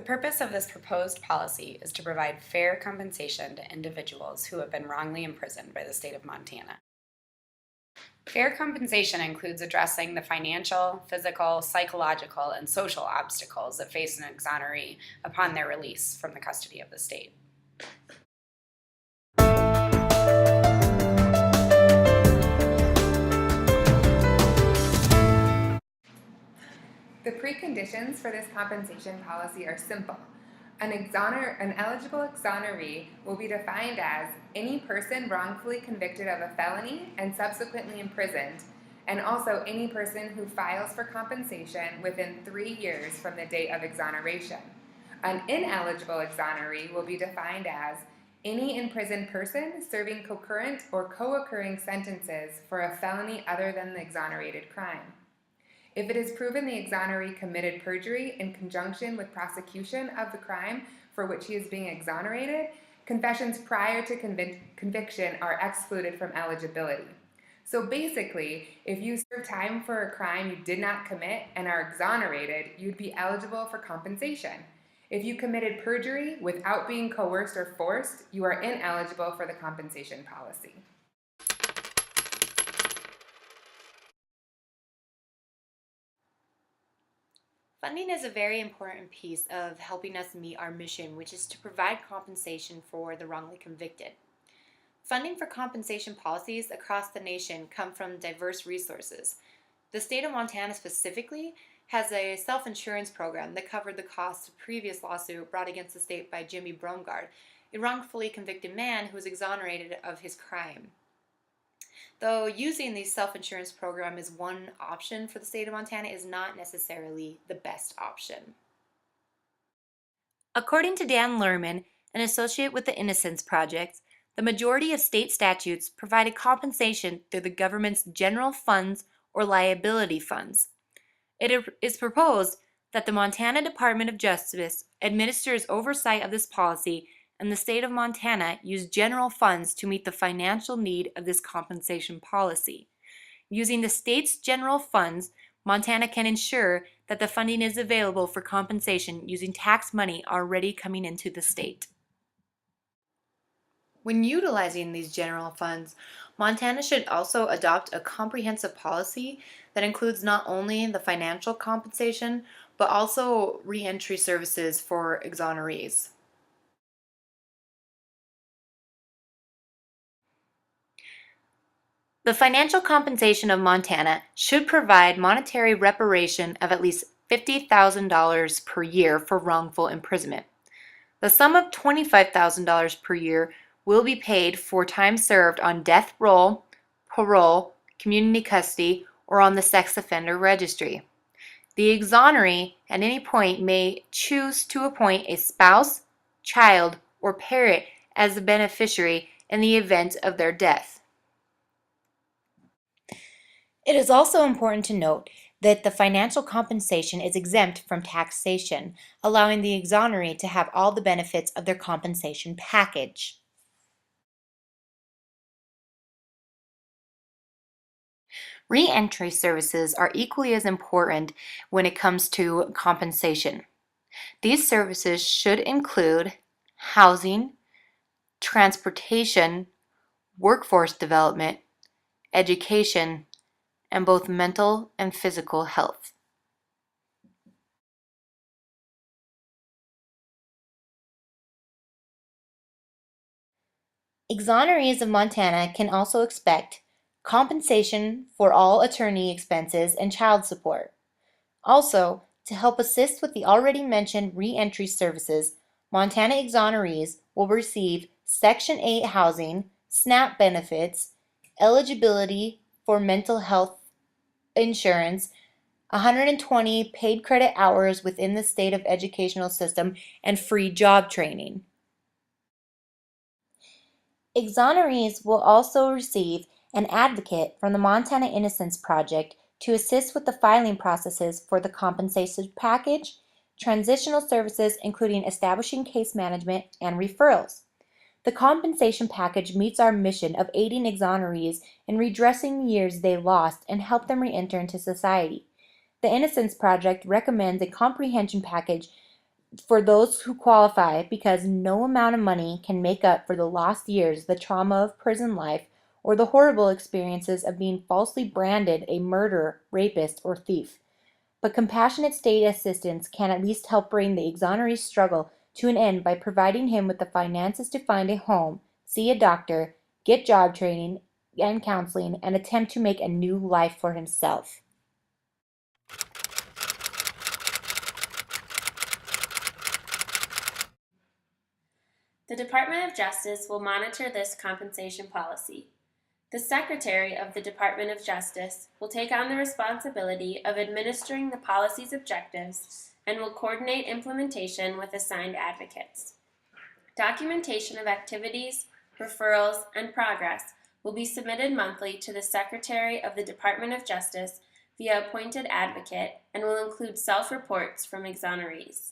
purpose of this proposed policy is to provide fair compensation to individuals who have been wrongly imprisoned by the state of Montana. Fair compensation includes addressing the financial, physical, psychological, and social obstacles that face an exoneree upon their release from the custody of the state. The preconditions for this compensation policy are simple. An eligible exoneree will be defined as any person wrongfully convicted of a felony and subsequently imprisoned, and also any person who files for compensation within 3 years from the date of exoneration. An ineligible exoneree will be defined as any imprisoned person serving concurrent or co-occurring sentences for a felony other than the exonerated crime. If it is proven the exoneree committed perjury in conjunction with prosecution of the crime for which he is being exonerated, confessions prior to conviction are excluded from eligibility. So basically, if you serve time for a crime you did not commit and are exonerated, you'd be eligible for compensation. If you committed perjury without being coerced or forced, you are ineligible for the compensation policy. Funding is a very important piece of helping us meet our mission, which is to provide compensation for the wrongly convicted. Funding for compensation policies across the nation come from diverse resources. The state of Montana specifically has a self-insurance program that covered the cost of a previous lawsuit brought against the state by Jimmy Bromgard, a wrongfully convicted man who was exonerated of his crime. Though using the self-insurance program is one option for the state of Montana, is not necessarily the best option. According to Dan Lerman, an associate with the Innocence Project, the majority of state statutes provide a compensation through the government's general funds or liability funds. It is proposed that the Montana Department of Justice administers oversight of this policy, and the state of Montana use general funds to meet the financial need of this compensation policy. Using the state's general funds, Montana can ensure that the funding is available for compensation using tax money already coming into the state. When utilizing these general funds, Montana should also adopt a comprehensive policy that includes not only the financial compensation, but also re-entry services for exonerees. The financial compensation of Montana should provide monetary reparation of at least $50,000 per year for wrongful imprisonment. The sum of $25,000 per year will be paid for time served on death row, parole, community custody, or on the sex offender registry. The exoneree at any point may choose to appoint a spouse, child, or parent as the beneficiary in the event of their death. It is also important to note that the financial compensation is exempt from taxation, allowing the exoneree to have all the benefits of their compensation package. Re-entry services are equally as important when it comes to compensation. These services should include housing, transportation, workforce development, education, and both mental and physical health. Exonerees of Montana can also expect compensation for all attorney expenses and child support. Also, to help assist with the already mentioned re-entry services, Montana exonerees will receive Section 8 housing, SNAP benefits, eligibility for mental health insurance, 120 paid credit hours within the state of educational system, and free job training. Exonerees will also receive an advocate from the Montana Innocence Project to assist with the filing processes for the compensation package, transitional services including establishing case management, and referrals. The compensation package meets our mission of aiding exonerees in redressing the years they lost and help them re-enter into society. The Innocence Project recommends a comprehension package for those who qualify because no amount of money can make up for the lost years, the trauma of prison life, or the horrible experiences of being falsely branded a murderer, rapist, or thief. But compassionate state assistance can at least help bring the exoneree's struggle to an end by providing him with the finances to find a home, see a doctor, get job training and counseling, and attempt to make a new life for himself. The Department of Justice will monitor this compensation policy. The Secretary of the Department of Justice will take on the responsibility of administering the policy's objectives and will coordinate implementation with assigned advocates. Documentation of activities, referrals, and progress will be submitted monthly to the Secretary of the Department of Justice via appointed advocate and will include self-reports from exonerees.